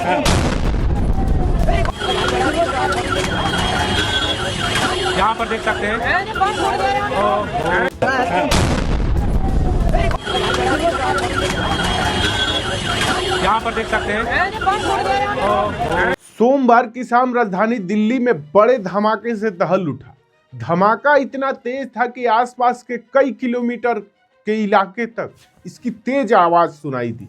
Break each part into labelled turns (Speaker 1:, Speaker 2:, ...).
Speaker 1: यहाँ पर देख सकते हैं यहाँ पर देख सकते हैं
Speaker 2: सोमवार की शाम राजधानी दिल्ली में बड़े धमाके से दहल उठा। धमाका इतना तेज था कि आसपास के कई किलोमीटर के इलाके तक इसकी तेज आवाज सुनाई दी।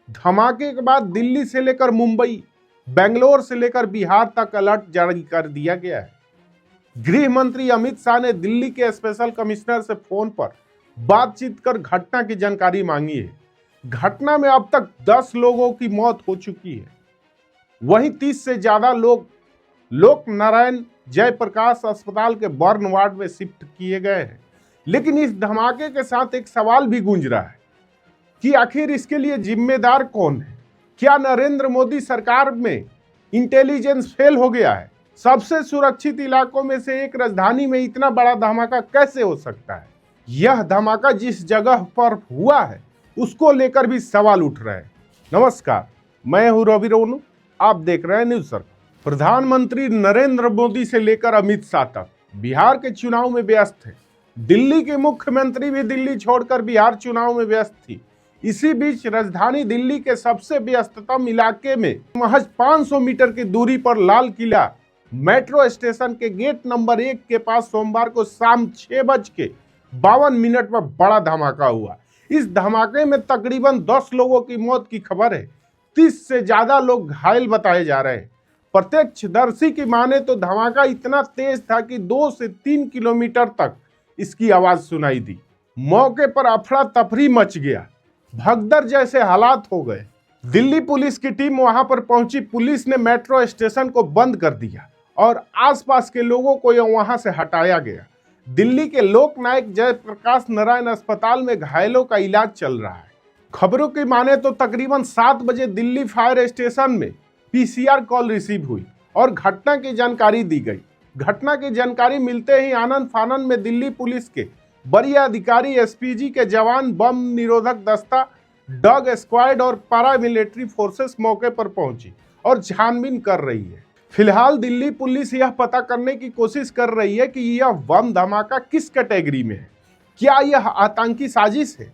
Speaker 2: धमाके के बाद दिल्ली से लेकर मुंबई, बेंगलोर से लेकर बिहार तक अलर्ट जारी कर दिया गया है। गृह मंत्री अमित शाह ने दिल्ली के स्पेशल कमिश्नर से फोन पर बातचीत कर घटना की जानकारी मांगी है। घटना में अब तक 10 लोगों की मौत हो चुकी है। वहीं 30 से ज्यादा लोग लोक नारायण जयप्रकाश अस्पताल के बर्न वार्ड में शिफ्ट किए गए हैं। लेकिन इस धमाके के साथ एक सवाल भी गूंज रहा है कि आखिर इसके लिए जिम्मेदार कौन है? क्या नरेंद्र मोदी सरकार में इंटेलिजेंस फेल हो गया है? सबसे सुरक्षित इलाकों में से एक राजधानी में इतना बड़ा धमाका कैसे हो सकता है? यह धमाका जिस जगह पर हुआ है उसको लेकर भी सवाल उठ रहे हैं। नमस्कार, मैं हूं रवि रोनू, आप देख रहे हैं न्यूज सर्कल। प्रधानमंत्री नरेंद्र मोदी से लेकर अमित शाह तक बिहार के चुनाव में व्यस्त है। दिल्ली के मुख्यमंत्री भी दिल्ली छोड़कर बिहार चुनाव में व्यस्त थी। इसी बीच राजधानी दिल्ली के सबसे व्यस्ततम इलाके में महज 500 मीटर की दूरी पर लाल किला मेट्रो स्टेशन के गेट नंबर 1 के पास सोमवार को शाम 6:52 पर बड़ा धमाका हुआ। इस धमाके में तकरीबन 10 लोगों की मौत की खबर है। 30 से ज्यादा लोग घायल बताए जा रहे हैं। प्रत्यक्षदर्शी की माने तो धमाका इतना तेज था कि 2 से 3 किलोमीटर तक इसकी आवाज सुनाई दी। मौके पर अफरा तफरी मच गया, भगदड़ जैसे हालात हो गए। दिल्ली पुलिस की टीम वहां पर पहुंची। पुलिस ने मेट्रो स्टेशन को बंद कर दिया और आसपास के लोगों को वहां से हटाया गया। दिल्ली के लोकनायक जयप्रकाश नारायण अस्पताल में घायलों का इलाज चल रहा है। खबरों की माने तो तकरीबन 7 बजे दिल्ली फायर स्टेशन में पीसीआर कॉल रिसीव हुई और घटना की जानकारी दी गई। घटना की जानकारी मिलते ही आनंद फानन में दिल्ली पुलिस के वरीय अधिकारी एसपीजी के जवान, बम निरोधक दस्ता, डॉग स्क्वाड और पैरामिलिट्री फोर्सेस मौके पर पहुंची और छानबीन कर रही है। फिलहाल दिल्ली पुलिस यह पता करने की कोशिश कर रही है कि यह बम धमाका किस कैटेगरी में है। क्या यह आतंकी साजिश है?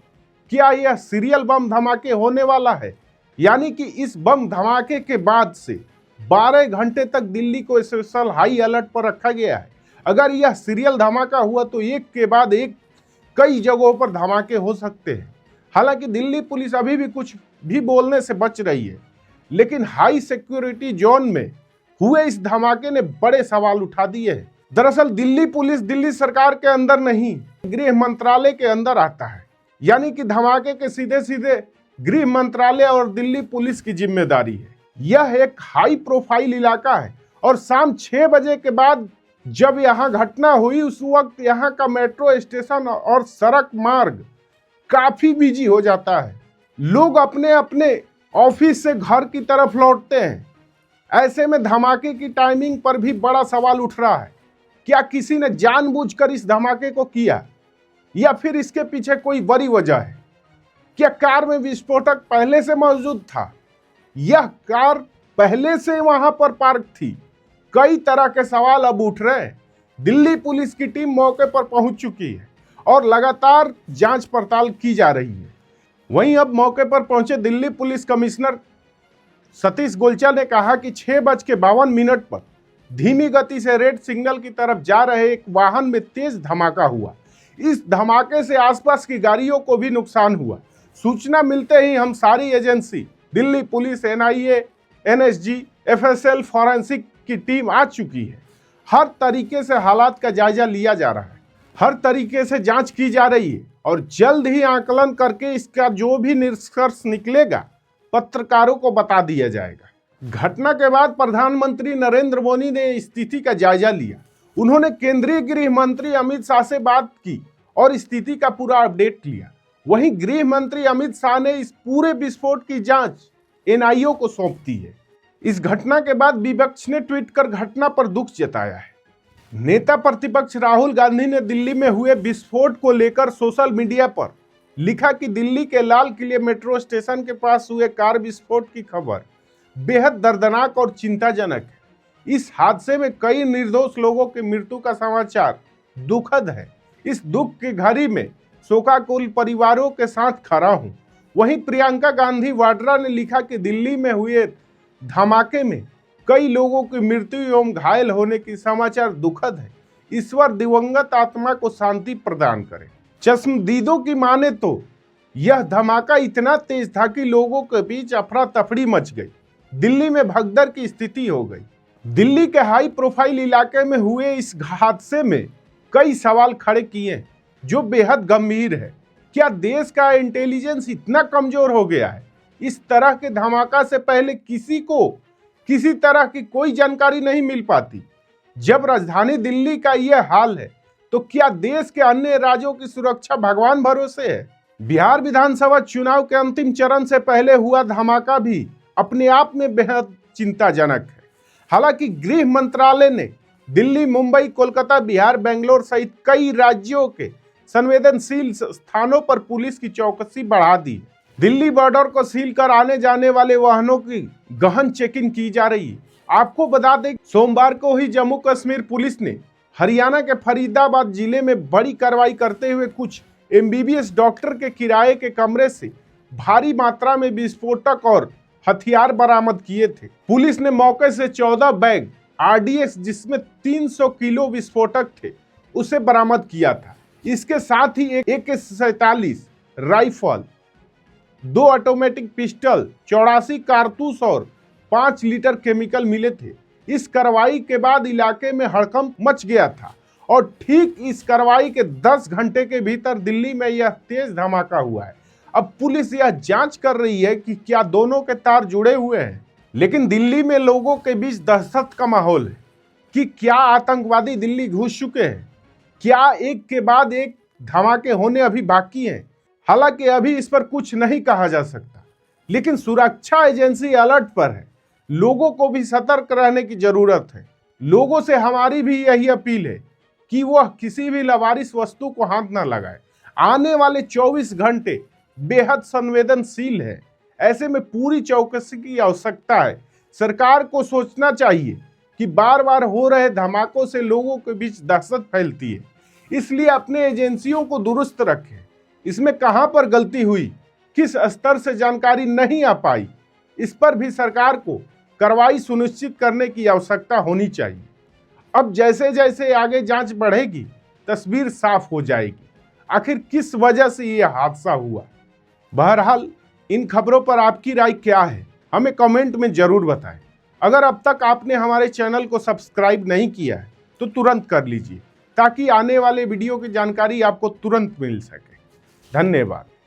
Speaker 2: क्या यह सीरियल बम धमाके होने वाला है? यानी कि इस बम धमाके के बाद से 12 घंटे तक दिल्ली को स्पेशल हाई अलर्ट पर रखा गया है। अगर यह सीरियल धमाका हुआ तो एक के बाद एक कई जगहों पर धमाके हो सकते हैं। हालांकि दिल्ली पुलिस अभी भी कुछ भी बोलने से बच रही है, लेकिन हाई सिक्योरिटी जोन में हुए इस धमाके ने बड़े सवाल उठा दिए हैं। दरअसल दिल्ली पुलिस दिल्ली सरकार के अंदर नहीं, गृह मंत्रालय के अंदर आता है। यानी कि धमाके के सीधे सीधे गृह मंत्रालय और दिल्ली पुलिस की जिम्मेदारी है। यह एक हाई प्रोफाइल इलाका है और शाम 6 बजे के बाद जब यहाँ घटना हुई उस वक्त यहाँ का मेट्रो स्टेशन और सड़क मार्ग काफी बिजी हो जाता है। लोग अपने अपने ऑफिस से घर की तरफ लौटते हैं। ऐसे में धमाके की टाइमिंग पर भी बड़ा सवाल उठ रहा है। क्या किसी ने जानबूझकर इस धमाके को किया या फिर इसके पीछे कोई बड़ी वजह है? क्या कार में विस्फोटक पहले से मौजूद था? यह कार पहले से वहां पर पार्क थी? कई तरह के सवाल अब उठ रहे हैं। दिल्ली पुलिस की टीम मौके पर पहुंच चुकी है और लगातार जांच पड़ताल की जा रही है। वहीं अब मौके पर पहुंचे दिल्ली पुलिस कमिश्नर सतीश गोलचा ने कहा कि 6:52 पर धीमी गति से रेड सिग्नल की तरफ जा रहे एक वाहन में तेज धमाका हुआ। इस धमाके से आसपास की गाड़ियों को भी नुकसान हुआ। सूचना मिलते ही हम सारी agency, Delhi police, NIA, NSG, FSL, forensic की टीम आ चुकी है। हर तरीके से हालात का जायजा लिया जा रहा है, हर तरीके से जांच की जा रही है और जल्द ही आकलन करके इसका जो भी निष्कर्ष निकलेगा पत्रकारों को बता दिया जाएगा। घटना के बाद प्रधानमंत्री नरेंद्र मोदी ने स्थिति का जायजा लिया। उन्होंने केंद्रीय गृह मंत्री अमित शाह से बात की और स्थिति का पूरा अपडेट लिया। वहीं गृह मंत्री अमित शाह ने इस पूरे विस्फोट की जांच एनआईए को सौंप दी है। इस घटना के बाद विपक्ष ने ट्वीट कर घटना पर दुख जताया है। नेता प्रतिपक्ष राहुल गांधी ने दिल्ली में हुए विस्फोट को लेकर सोशल मीडिया पर लिखा कि दिल्ली के लाल किले मेट्रो स्टेशन के पास हुए कार विस्फोट की खबर बेहद दर्दनाक और चिंताजनक है। इस हादसे में कई निर्दोष लोगों की मृत्यु का समाचार दुखद है। इस दुख की घड़ी में शोकाकुल परिवारों के साथ खड़ा हूं। वहीं प्रियंका गांधी वाड्रा ने लिखा कि दिल्ली में हुए धमाके में कई लोगों की मृत्यु एवं घायल होने की समाचार दुखद है। ईश्वर दिवंगत आत्मा को शांति प्रदान करे। चश्मदीदों की माने तो यह धमाका इतना तेज था कि लोगों के बीच अफरा तफड़ी मच गई। दिल्ली में भगदड़ की स्थिति हो गई। दिल्ली के हाई प्रोफाइल इलाके में हुए इस हादसे में कई सवाल खड़े किए जो बेहद गंभीर है। क्या देश का इंटेलिजेंस इतना कमजोर हो गया है? इस तरह के धमाका से पहले किसी को किसी तरह की कोई जानकारी नहीं मिल पाती। जब राजधानी दिल्ली का यह हाल है तो क्या देश के अन्य राज्यों की सुरक्षा भगवान भरोसे है? बिहार विधानसभा चुनाव के अंतिम चरण से पहले हुआ धमाका भी अपने आप में बेहद चिंताजनक है। हालांकि गृह मंत्रालय ने दिल्ली, मुंबई, कोलकाता, बिहार, बेंगलोर सहित कई राज्यों के संवेदनशील स्थानों पर पुलिस की चौकसी बढ़ा दी। दिल्ली बॉर्डर को सील कर आने जाने वाले वाहनों की गहन चेकिंग की जा रही है। आपको बता दें, सोमवार को ही जम्मू कश्मीर पुलिस ने हरियाणा के फरीदाबाद जिले में बड़ी कार्रवाई करते हुए कुछ एमबीबीएस डॉक्टर के किराए के कमरे से भारी मात्रा में विस्फोटक और हथियार बरामद किए थे। पुलिस ने मौके से 14 बैग आरडीएक्स जिसमें 300 किलो विस्फोटक थे उसे बरामद किया था। इसके साथ ही एक AK-47 राइफल, 2 ऑटोमेटिक पिस्टल, 84 कारतूस और 5 लीटर केमिकल मिले थे। इस कार्रवाई के बाद इलाके में हड़कंप मच गया था और ठीक इस कार्रवाई के 10 घंटे के भीतर दिल्ली में यह तेज धमाका हुआ है। अब पुलिस यह जांच कर रही है कि क्या दोनों के तार जुड़े हुए हैं। लेकिन दिल्ली में लोगों के बीच दहशत का माहौल है कि क्या आतंकवादी दिल्ली घुस चुके हैं, क्या एक के बाद एक धमाके होने अभी बाकी हैं। हालांकि अभी इस पर कुछ नहीं कहा जा सकता, लेकिन सुरक्षा एजेंसी अलर्ट पर है। लोगों को भी सतर्क रहने की जरूरत है। लोगों से हमारी भी यही अपील है कि वह किसी भी लावारिस वस्तु को हाथ न लगाए। आने वाले 24 घंटे बेहद संवेदनशील है। ऐसे में पूरी चौकसी की आवश्यकता है। सरकार को सोचना चाहिए कि बार बार हो रहे धमाकों से लोगों के बीच दहशत फैलती है, इसलिए अपने एजेंसियों को दुरुस्त रखें। इसमें कहां पर गलती हुई, किस स्तर से जानकारी नहीं आ पाई, इस पर भी सरकार को कार्रवाई सुनिश्चित करने की आवश्यकता होनी चाहिए। अब जैसे जैसे आगे जांच बढ़ेगी, तस्वीर साफ हो जाएगी आखिर किस वजह से यह हादसा हुआ। बहरहाल इन खबरों पर आपकी राय क्या है, हमें कमेंट में जरूर बताएं। अगर अब तक आपने हमारे चैनल को सब्सक्राइब नहीं किया है तो तुरंत कर लीजिए, ताकि आने वाले वीडियो की जानकारी आपको तुरंत मिल सके। धन्यवाद।